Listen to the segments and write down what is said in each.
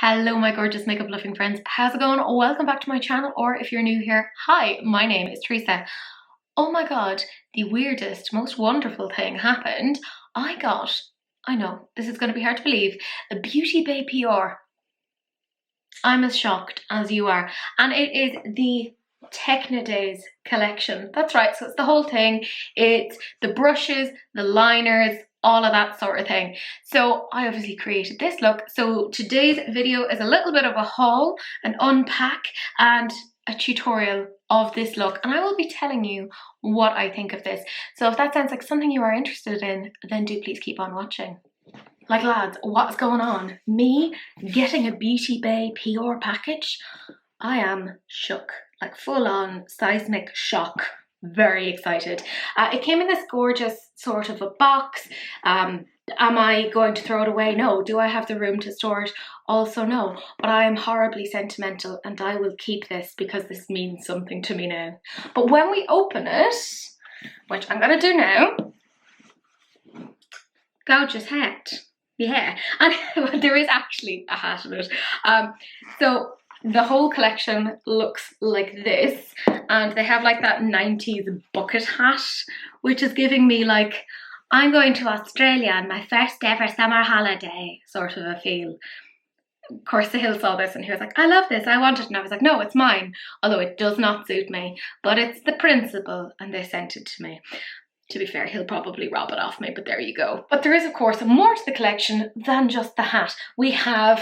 Hello my gorgeous makeup loving friends, how's it going? Welcome back to my channel, or if you're new here, hi, my name is Teresa. Oh my god, the weirdest, most wonderful thing happened. I know, this is going to be hard to believe, a Beauty Bay PR. I'm as shocked as you are, and it is the Technidaze collection. That's right, so it's the whole thing. It's the brushes, the liners, all of that sort of thing. So I obviously created this look. So today's video is a little bit of a haul, an unpack, and a tutorial of this look, and I will be telling you what I think of this. So if that sounds like something you are interested in, then do please keep on watching. Like lads, what's going on? Me getting a Beauty Bay PR package? I am shook, like full on seismic shock. Very excited. It came in this gorgeous sort of a box. Am I going to throw it away? No. Do I have the room to store it? Also no. But I am horribly sentimental and I will keep this because this means something to me now. But when we open it, which I'm going to do now, gorgeous hat. Yeah, and there is actually a hat in it. So the whole collection looks like this, and they have like that 90s bucket hat, which is giving me like, I'm going to Australia on my first ever summer holiday sort of a feel. Of course, the Hill saw this and he was like, I love this, I want it. And I was like, no, it's mine. Although it does not suit me, but it's the principle, and they sent it to me. To be fair, he'll probably rob it off me, but there you go. But there is, of course, more to the collection than just the hat. We have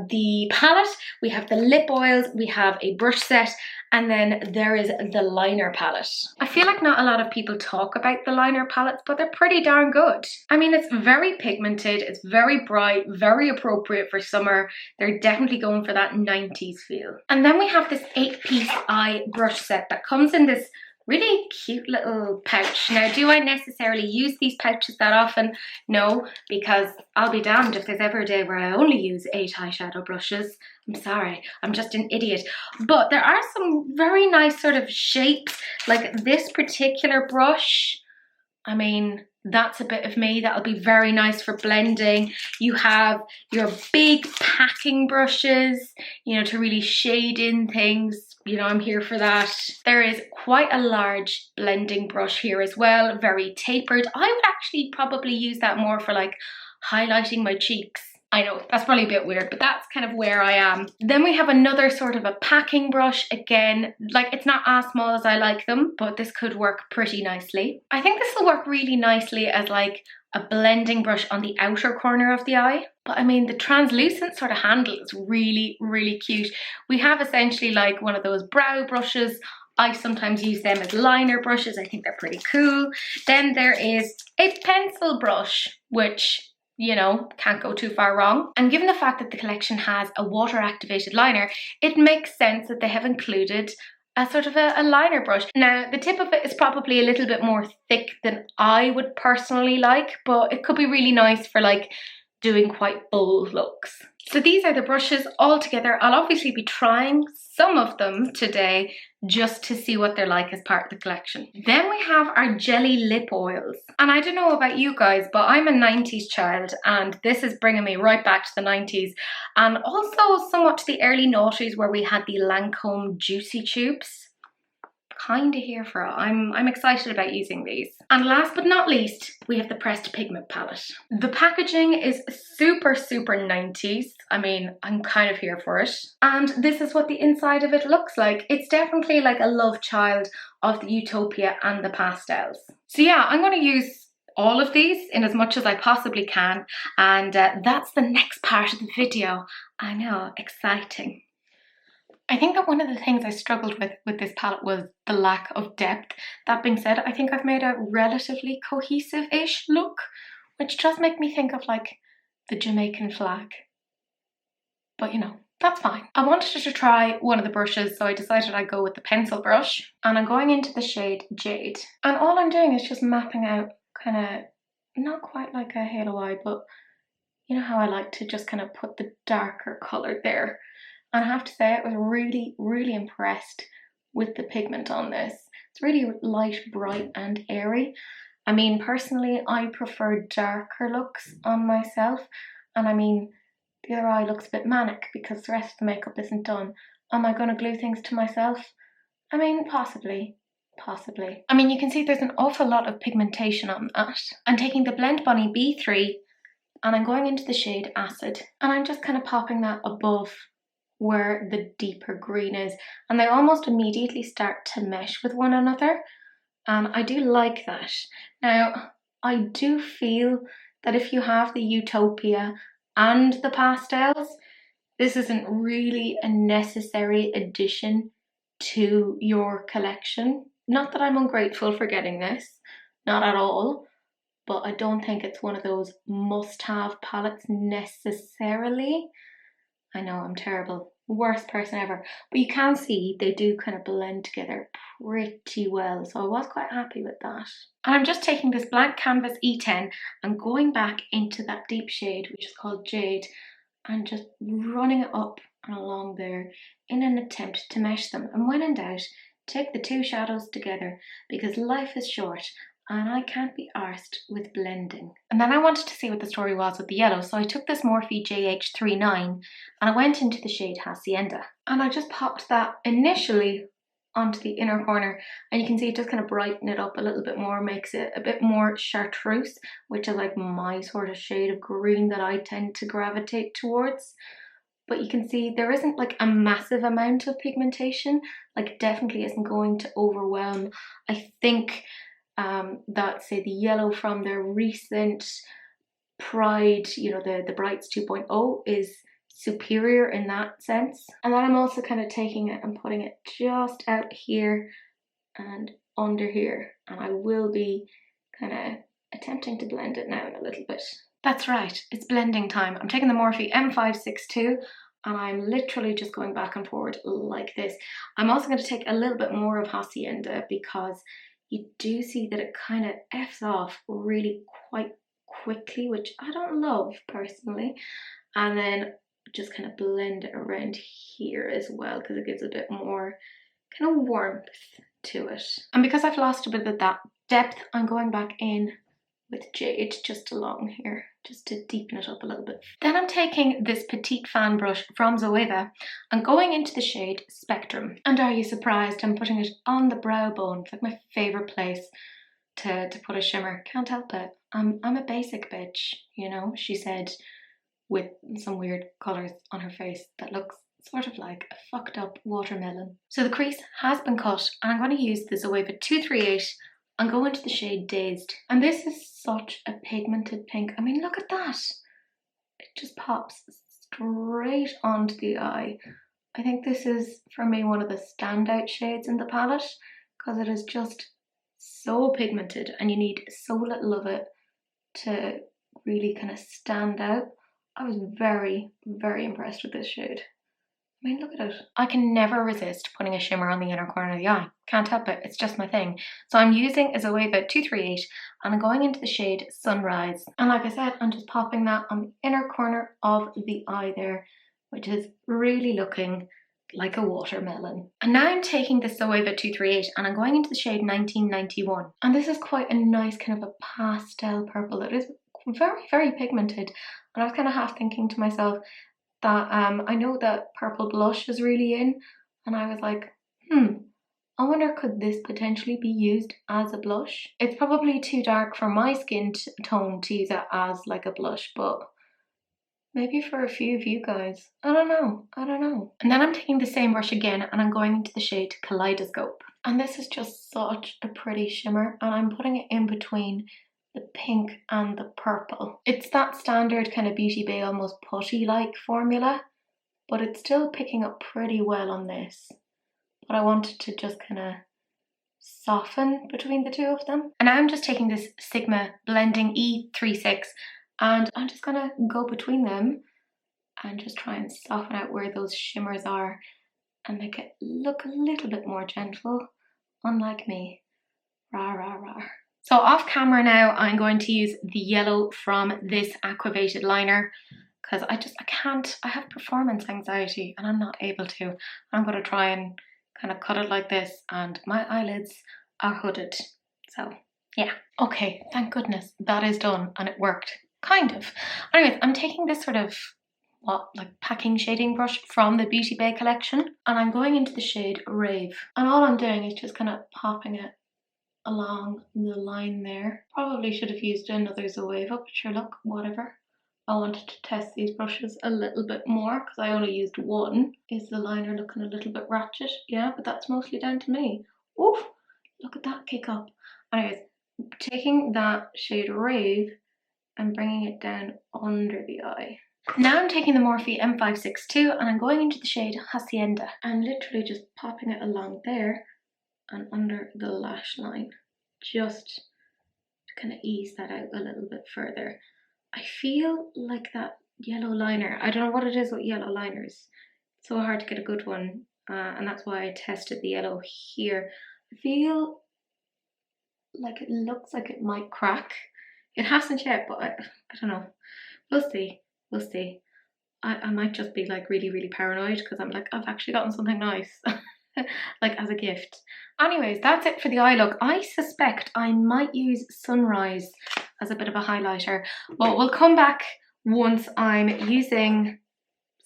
the palette, we have the lip oils, we have a brush set, and then there is the liner palette. I feel like not a lot of people talk about the liner palettes, but they're pretty darn good. I mean, it's very pigmented, it's very bright, very appropriate for summer. They're definitely going for that 90s feel. And then we have this 8-piece eye brush set that comes in this really cute little pouch. Now, do I necessarily use these pouches that often? No, because I'll be damned if there's ever a day where I only use 8 eyeshadow brushes. I'm sorry, I'm just an idiot. But there are some very nice sort of shapes, like this particular brush. I mean, that's a bit of me. That'll be very nice for blending. You have your big packing brushes, you know, to really shade in things. You know, I'm here for that. There is quite a large blending brush here as well, very tapered. I would actually probably use that more for like highlighting my cheeks. I know, that's probably a bit weird, but that's kind of where I am. Then we have another sort of a packing brush. Again, like it's not as small as I like them, but this could work pretty nicely. I think this will work really nicely as like a blending brush on the outer corner of the eye. But I mean, the translucent sort of handle is really, really cute. We have essentially like one of those brow brushes. I sometimes use them as liner brushes. I think they're pretty cool. Then there is a pencil brush, which, you know, can't go too far wrong. And given the fact that the collection has a water activated liner, it makes sense that they have included a sort of a liner brush. Now, the tip of it is probably a little bit more thick than I would personally like, but it could be really nice for like doing quite bold looks. So these are the brushes all together. I'll obviously be trying some of them today just to see what they're like as part of the collection. Then we have our jelly lip oils. And I don't know about you guys, but I'm a 90s child and this is bringing me right back to the 90s and also somewhat to the early noughties where we had the Lancome Juicy Tubes. Kind of here for it. I'm excited about using these. And last but not least, we have the Pressed Pigment palette. The packaging is super, super 90s. I mean, I'm kind of here for it. And this is what the inside of it looks like. It's definitely like a love child of the Utopia and the pastels. So yeah, I'm going to use all of these in as much as I possibly can. And that's the next part of the video. I know, exciting. I think that one of the things I struggled with this palette was the lack of depth. That being said, I think I've made a relatively cohesive-ish look, which does make me think of like the Jamaican flag. But you know, that's fine. I wanted to try one of the brushes, so I decided I'd go with the pencil brush. And I'm going into the shade Jade. And all I'm doing is just mapping out kind of, not quite like a halo eye, but you know how I like to just kind of put the darker colour there. And I have to say, I was really, really impressed with the pigment on this. It's really light, bright and airy. I mean, personally, I prefer darker looks on myself. And I mean, The other eye looks a bit manic because the rest of the makeup isn't done. Am I going to glue things to myself? I mean, possibly. I mean, you can see there's an awful lot of pigmentation on that. I'm taking the Blend Bunny B3 and I'm going into the shade Acid. And I'm just kind of popping that above where the deeper green is. And they almost immediately start to mesh with one another. And I do like that. Now, I do feel that if you have the Utopia and the pastels, this isn't really a necessary addition to your collection. Not that I'm ungrateful for getting this, not at all, but I don't think it's one of those must-have palettes necessarily. I know I'm terrible, worst person ever, but you can see they do kind of blend together pretty well, so I was quite happy with that. And I'm just taking this blank canvas E10 and going back into that deep shade, which is called Jade, and just running it up and along there in an attempt to mesh them. And when in doubt, take the two shadows together because life is short and I can't be arsed with blending. And then I wanted to see what the story was with the yellow, so I took this Morphe JH39 and I went into the shade Hacienda. And I just popped that initially onto the inner corner, and you can see it just kind of brighten it up a little bit more, makes it a bit more chartreuse, which is like my sort of shade of green that I tend to gravitate towards. But you can see there isn't like a massive amount of pigmentation, like it definitely isn't going to overwhelm. I think that, say, the yellow from their recent Pride, you know, the Brights 2.0 is superior in that sense. And then I'm also kind of taking it and putting it just out here and under here, and I will be kind of attempting to blend it now in a little bit. That's right, it's blending time. I'm taking the Morphe M562 and I'm literally just going back and forward like this. I'm also going to take a little bit more of Hacienda because you do see that it kind of F's off really quite quickly, which I don't love personally. And then just kind of blend it around here as well because it gives a bit more kind of warmth to it. And because I've lost a bit of that depth, I'm going back in with Jade just along here, just to deepen it up a little bit. Then I'm taking this petite fan brush from Zoeva and going into the shade Spectrum. And are you surprised? I'm putting it on the brow bone. It's like my favourite place to put a shimmer. Can't help it. I'm a basic bitch, you know, she said, with some weird colours on her face that looks sort of like a fucked up watermelon. So the crease has been cut and I'm going to use the Zoeva 238 and go into the shade Dazed. And this is such a pigmented pink. I mean, look at that. It just pops straight onto the eye. I think this is, for me, one of the standout shades in the palette because it is just so pigmented and you need so little of it to really kind of stand out. I was very, very impressed with this shade. I mean, look at it. I can never resist putting a shimmer on the inner corner of the eye. Can't help it, it's just my thing. So I'm using a Zoeva 238 and I'm going into the shade Sunrise. And like I said, I'm just popping that on the inner corner of the eye there, which is really looking like a watermelon. And now I'm taking the Zoeva 238 and I'm going into the shade 1991. And this is quite a nice kind of a pastel purple. It is very, very pigmented. And I was kind of half thinking to myself that I know that purple blush is really in, and I was like, I wonder could this potentially be used as a blush? It's probably too dark for my skin tone to use it as like a blush, but maybe for a few of you guys. I don't know. And then I'm taking the same brush again and I'm going into the shade Kaleidoscope. And this is just such a pretty shimmer and I'm putting it in between the pink and the purple. It's that standard kind of Beauty Bay almost putty-like formula, but it's still picking up pretty well on this. But I wanted to just kind of soften between the two of them. And now I'm just taking this Sigma Blending E36 and I'm just gonna go between them and just try and soften out where those shimmers are and make it look a little bit more gentle, unlike me. Rah, rah, rah. So off camera now, I'm going to use the yellow from this Aquabated liner because I have performance anxiety and I'm not able to. I'm going to try and kind of cut it like this and my eyelids are hooded. So yeah. Okay, thank goodness that is done and it worked. Kind of. Anyways, I'm taking this sort of like packing shading brush from the Beauty Bay collection, and I'm going into the shade Rave, and all I'm doing is just kind of popping it along the line there. Probably should have used another Zoeva, but sure, look, whatever. I wanted to test these brushes a little bit more because I only used one. Is the liner looking a little bit ratchet? Yeah, but that's mostly down to me. Oof, look at that kick up. Anyways, taking that shade Rave and bringing it down under the eye. Now I'm taking the Morphe M562 and I'm going into the shade Hacienda. I'm literally just popping it along there and under the lash line, just to kind of ease that out a little bit further. I feel like that yellow liner, I don't know what it is with yellow liners. It's so hard to get a good one, and that's why I tested the yellow here. I feel like it looks like it might crack. It hasn't yet, but I don't know. We'll see. We'll see. I might just be like really paranoid because I'm like, I've actually gotten something nice. Like as a gift. Anyways, that's it for the eye look. I suspect I might use Sunrise as a bit of a highlighter, but we'll come back once I'm using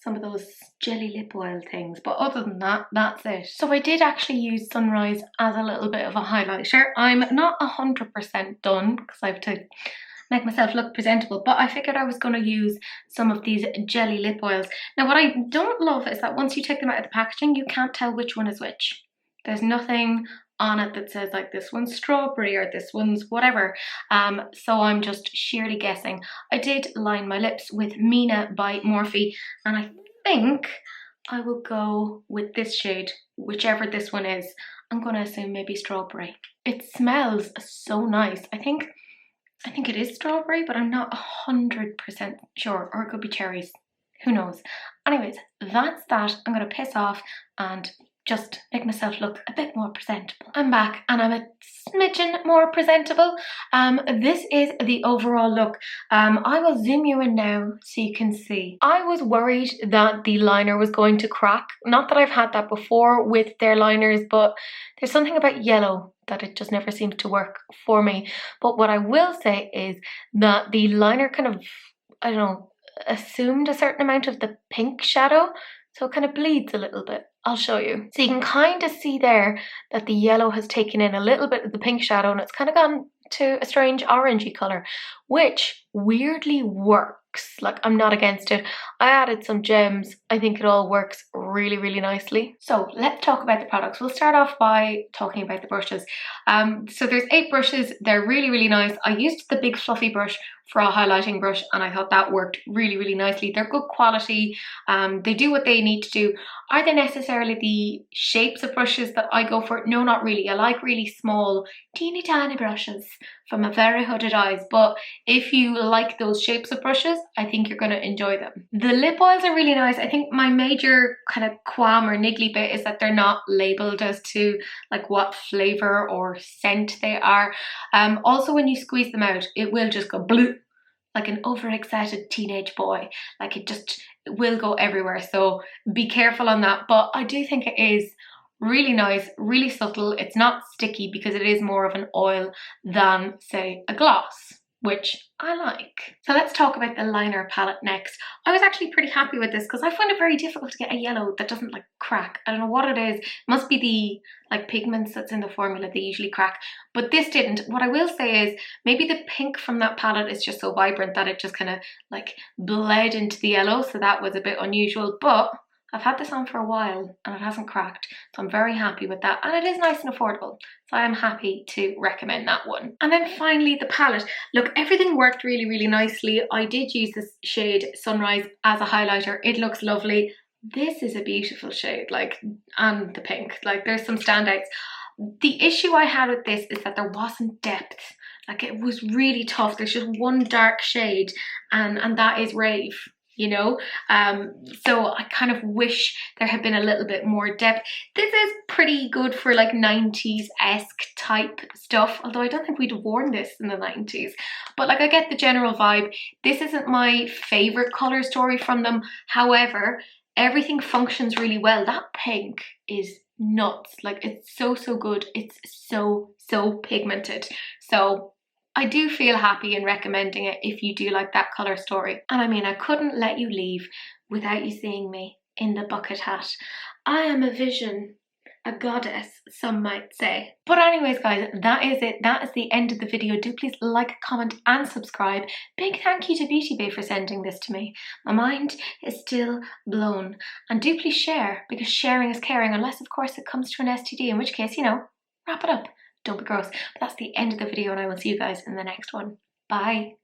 some of those jelly lip oil things. But other than that, that's it. So I did actually use Sunrise as a little bit of a highlighter. I'm not 100% done because I have to make myself look presentable, but I figured I was going to use some of these jelly lip oils. Now what I don't love is that once you take them out of the packaging, you can't tell which one is which. There's nothing on it that says like this one's strawberry or this one's whatever, so I'm just sheerly guessing. I did line my lips with Mina by Morphe, and I think I will go with this shade, whichever this one is. I'm going to assume maybe strawberry. It smells so nice. I think it is strawberry, but I'm not 100% sure, or it could be cherries. Who knows? Anyways, that's that. I'm going to piss off and just make myself look a bit more presentable. I'm back and I'm a smidgen more presentable. This is the overall look. I will zoom you in now so you can see. I was worried that the liner was going to crack. Not that I've had that before with their liners, but there's something about yellow that it just never seems to work for me. But what I will say is that the liner kind of, I don't know, assumed a certain amount of the pink shadow, so it kind of bleeds a little bit. I'll show you. So you can kind of see there that the yellow has taken in a little bit of the pink shadow and it's kind of gone to a strange orangey colour, which weirdly works. Like, I'm not against it. I added some gems. I think it all works really nicely. So let's talk about the products. We'll start off by talking about the brushes. So there's 8 brushes. They're really nice. I used the big fluffy brush for a highlighting brush and I thought that worked really nicely. They're good quality. They do what they need to do. Are they necessarily the shapes of brushes that I go for? No, not really. I like really small, teeny tiny brushes for my very hooded eyes, but if you like those shapes of brushes, I think you're going to enjoy them. The lip oils are really nice. I think my major kind of qualm or niggly bit is that they're not labelled as to like what flavour or scent they are. Also when you squeeze them out, it will just go bloop, like an overexcited teenage boy. Like it will go everywhere, so be careful on that. But I do think it is really nice, really subtle. It's not sticky because it is more of an oil than, say, a gloss, which I like. So let's talk about the liner palette next. I was actually pretty happy with this because I find it very difficult to get a yellow that doesn't like crack. I don't know what it is. It must be the like pigments that's in the formula. They usually crack, but this didn't. What I will say is maybe the pink from that palette is just so vibrant that it just kind of like bled into the yellow. So that was a bit unusual, but I've had this on for a while and it hasn't cracked, so I'm very happy with that, and it is nice and affordable, so I am happy to recommend that one. And then finally the palette. Look, everything worked really nicely. I did use this shade Sunrise as a highlighter. It looks lovely. This is a beautiful shade, like, and the pink, like there's some standouts. The issue I had with this is that there wasn't depth. Like it was really tough. There's just one dark shade and that is Rave, you know, so I kind of wish there had been a little bit more depth. This is pretty good for like 90s-esque type stuff, although I don't think we'd have worn this in the 90s, but like I get the general vibe. This isn't my favorite color story from them, however everything functions really well. That pink is nuts, like it's so good. It's so pigmented, so I do feel happy in recommending it if you do like that colour story. And I mean, I couldn't let you leave without you seeing me in the bucket hat. I am a vision, a goddess, some might say. But anyways, guys, that is it. That is the end of the video. Do please like, comment and subscribe. Big thank you to Beauty Bay for sending this to me. My mind is still blown. And do please share, because sharing is caring, unless of course it comes to an STD, in which case, you know, wrap it up. Don't be gross. But that's the end of the video, and I will see you guys in the next one. Bye.